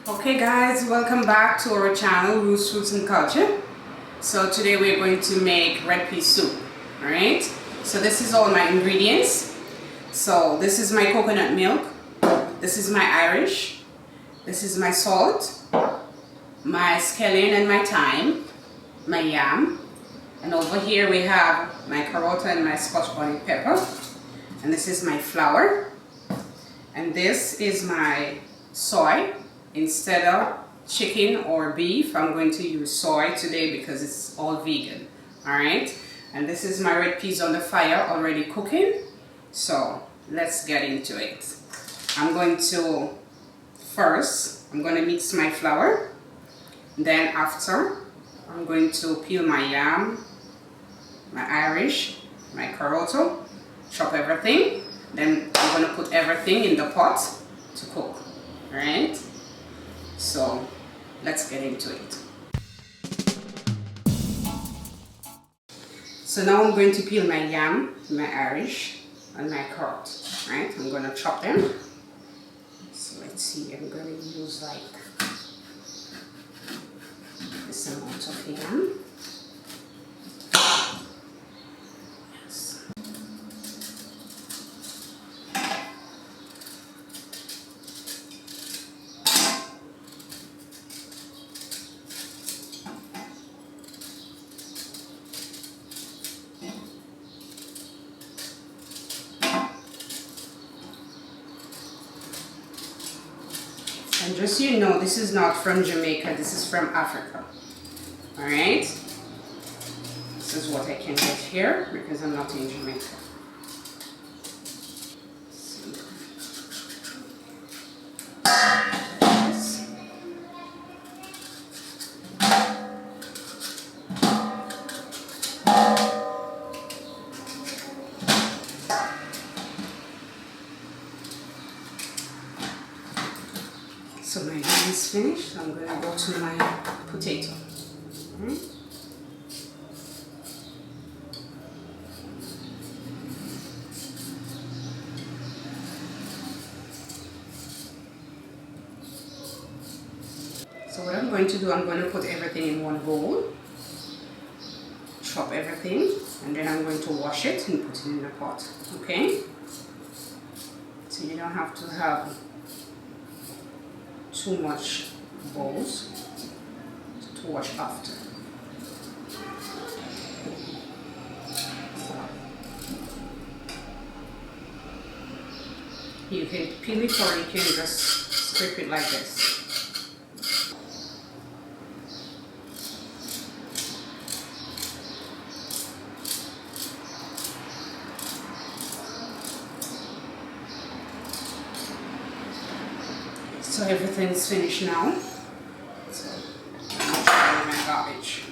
Okay guys, welcome back to our channel Roots, Roots and Culture. So today we're going to make red pea soup. Alright, so this is all my ingredients. So this is my coconut milk, this is my Irish, this is my salt, my scallion and my thyme, my yam, and over here we have my carrot and my scotch bonnet pepper, and this is my flour, and this is my soy. Instead of chicken or beef, I'm going to use soy today because it's all vegan. Alright, and this is my red peas on the fire already cooking. So let's get into it. I'm going to mix my flour. Then after, I'm going to peel my yam, my Irish, my carrot, chop everything. Then I'm going to put everything in the pot to cook. Alright, so let's get into it. So now I'm going to peel my yam, my Irish, and my carrot. Right, I'm going to chop them. So let's see, I'm going to use like this amount of yam. Yes. And just so you know, this is not from Jamaica, this is from Africa. Alright? This is what I can get here because I'm not in Jamaica. So my yam is finished, so I'm going to go to my potato. So what I'm going to do, I'm going to put everything in one bowl, chop everything, and then I'm going to wash it and put it in the pot, okay? So you don't have to have too much bowls to wash after. You can peel it or you can just scrape it like this. So everything's finished now. So I'm throwing my garbage.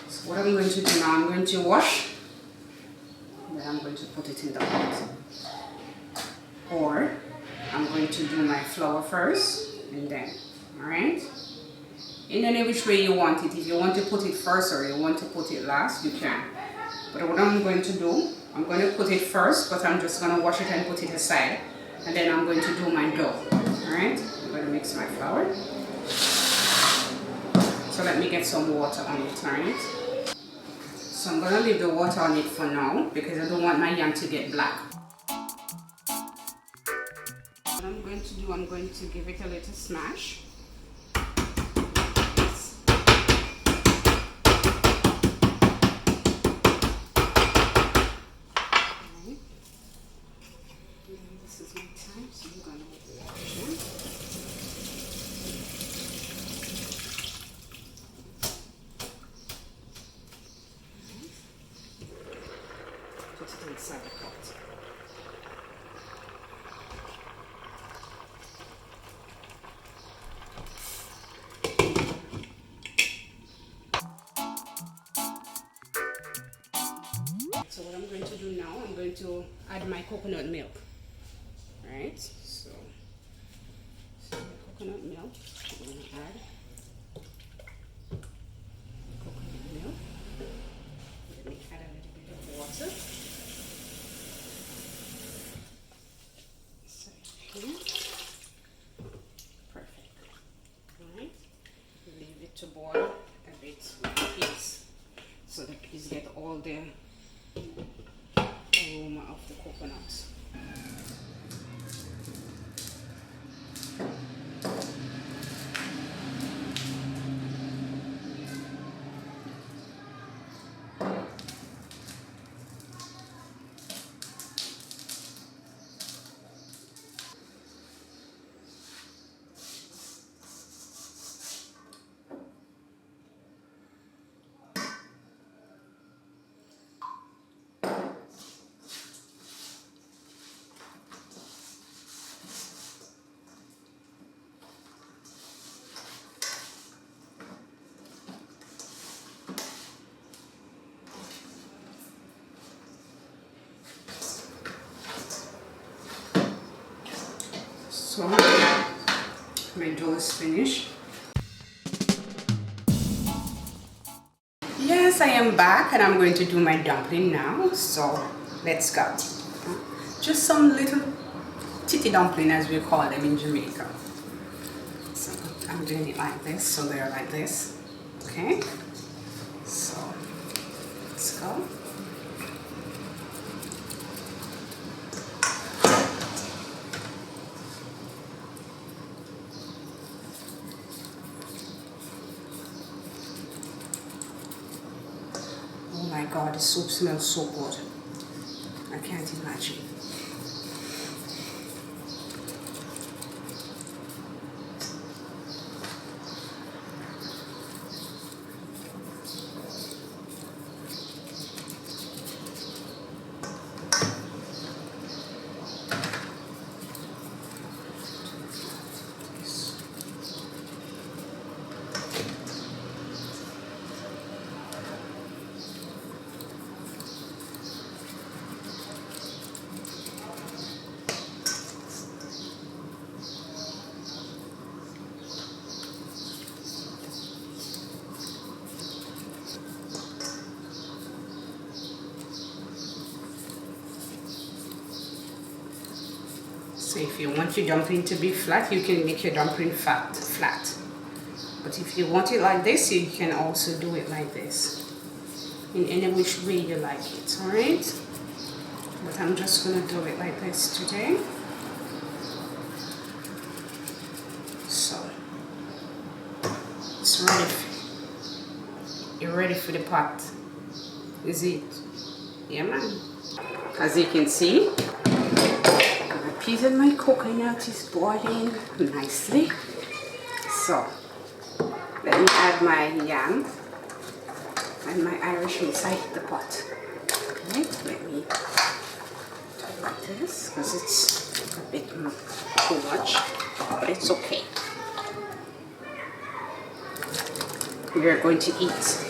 So what I'm going to do now, I'm going to wash. Then I'm going to put it in the pot. Or I'm going to do my flour first and then, alright? In any which way you want it. If you want to put it first or you want to put it last, you can. But what I'm going to do, I'm going to put it first, but I'm just going to wash it and put it aside. And then I'm going to do my dough. Alright? I'm going to mix my flour. So let me get some water on it, alright? So I'm going to leave the water on it for now because I don't want my yam to get black. What I'm going to do, I'm going to give it a little smash. This is my time, so I'm going to wash them. Put it inside the pot. So what I'm going to do now, I'm going to add my coconut milk. Right, so the coconut milk, I'm going to add coconut milk. Let me add a little bit of water. so that please get all the aroma of the coconut. So my dough is finished. Yes, I am back and I'm going to do my dumpling now. So let's go. Just some little titty dumpling as we call them in Jamaica. So I'm doing it like this, so they're like this. Okay. So let's go. Oh my God, the soup smells so good. I can't imagine. So if you want your dumpling to be flat, you can make your dumpling flat. But if you want it like this, you can also do it like this. In any which way you like it, alright? But I'm just going to do it like this today. So, it's ready. You're ready for the pot. Is it? Yeah, man. As you can see, peas and my coconut is boiling nicely. So let me add my yam and my Irish inside the pot. Okay, let me do it like this because it's a bit too much, but it's okay. We are going to eat.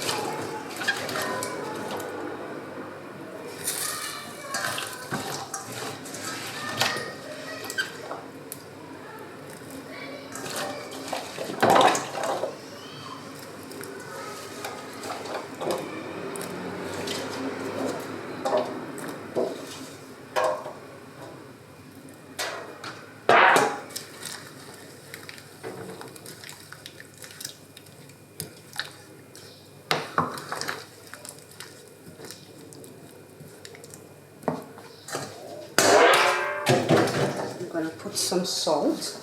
I'm going to put some salt.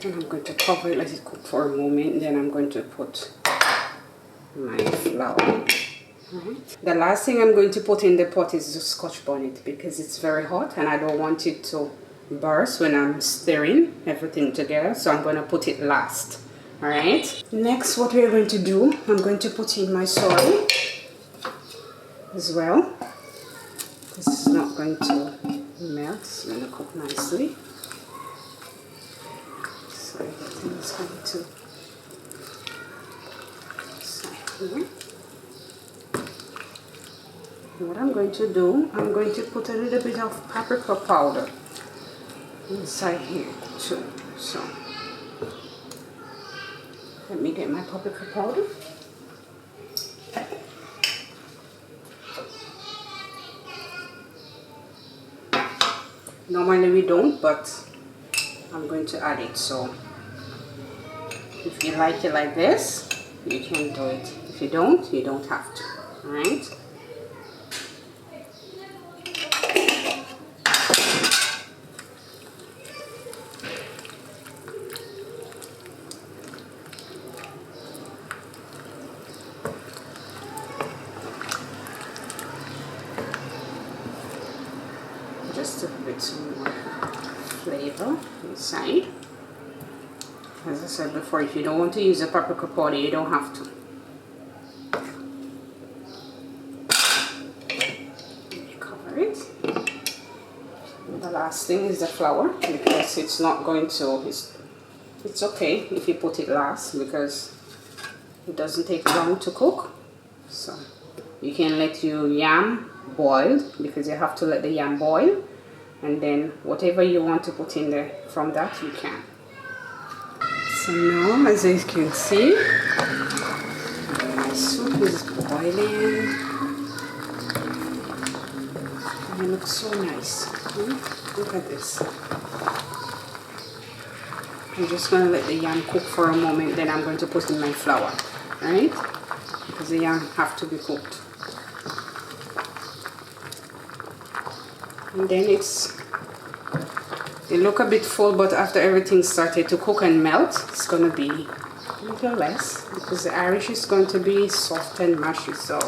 And I'm going to cover it, let it cook for a moment, then I'm going to put my flour. Right. The last thing I'm going to put in the pot is the Scotch bonnet because it's very hot and I don't want it to burst when I'm stirring everything together, so I'm going to put it last. Alright, next what we're going to do, I'm going to put in my soy as well. This is not going to melt, it's going to cook nicely. So everything is going to sit here. And what I'm going to do, I'm going to put a little bit of paprika powder inside here too. So let me get my paprika powder. Normally we don't, but I'm going to add it. So if you like it like this, you can do it. If you don't have to. All right. Just a bit more flavor inside. As I said before, if you don't want to use a paprika powder, you don't have to. Cover it. The last thing is the flour, because it's not going to, it's okay if you put it last, because it doesn't take long to cook. So you can let your yam boil, because you have to let the yam boil, and then whatever you want to put in there from that you can. So now, as you can see, my soup is boiling and it looks so nice. Look at this. I'm just going to let the yam cook for a moment, then I'm going to put in my flour, right? Because the yam have to be cooked. And then they look a bit full, but after everything started to cook and melt, it's going to be a little less, because the Irish is going to be soft and mushy, so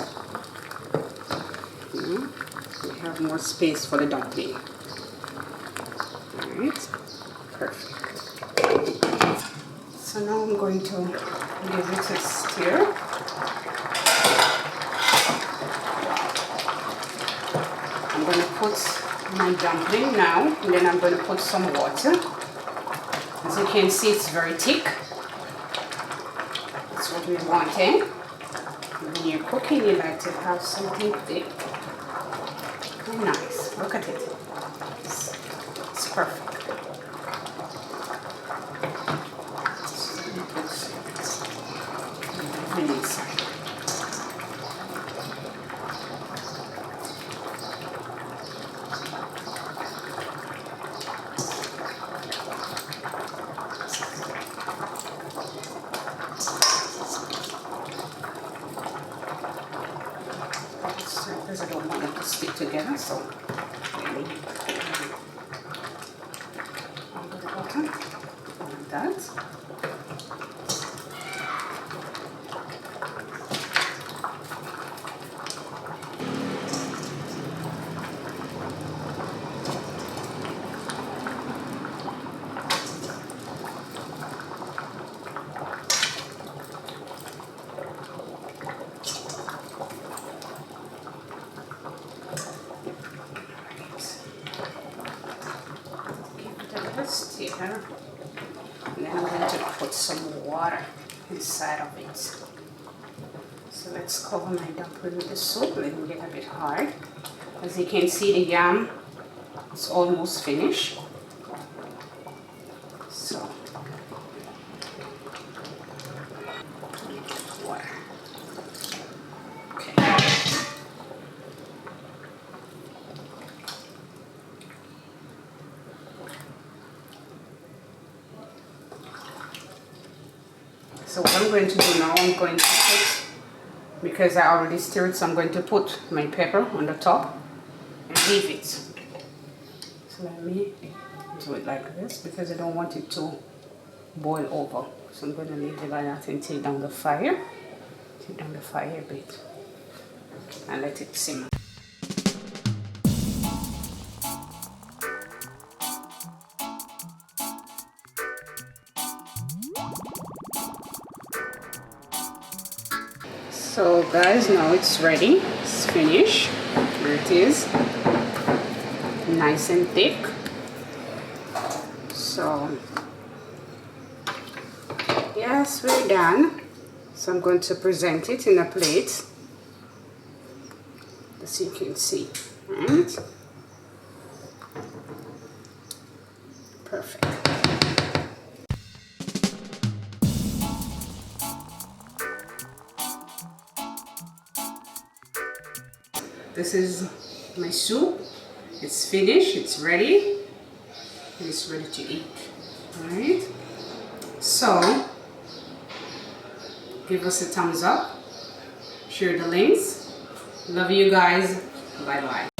we have more space for the dumpling. Alright, perfect. So now I'm going to give it a stir. I'm going to put my dumpling now, and then I'm going to put some water. As you can see, it's very thick. That's what we wanted. When you're cooking, you like to have something thick and nice. Look at it. It's perfect. Inside. Because I don't want them to stick together, so really under the bottom, like that. Here, and then I'm going to put some water inside of it. So let's cover my dumpling with the soup. Let me get a bit hard. As you can see, the yam is almost finished. So water. Okay. So what I'm going to do now, I'm going to put, because I already stirred, so I'm going to put my pepper on the top and leave it. So let me do it like this, because I don't want it to boil over. So I'm going to leave it like that and take down the fire. Take down the fire a bit and let it simmer. So guys, now it's ready. It's finished. Here it is. Nice and thick. So yes, we're done. So I'm going to present it in a plate, as you can see. Right? Perfect. This is my soup. It's finished, it's ready. and it's ready to eat. Alright, so give us a thumbs up, share the links. Love you guys. Bye bye.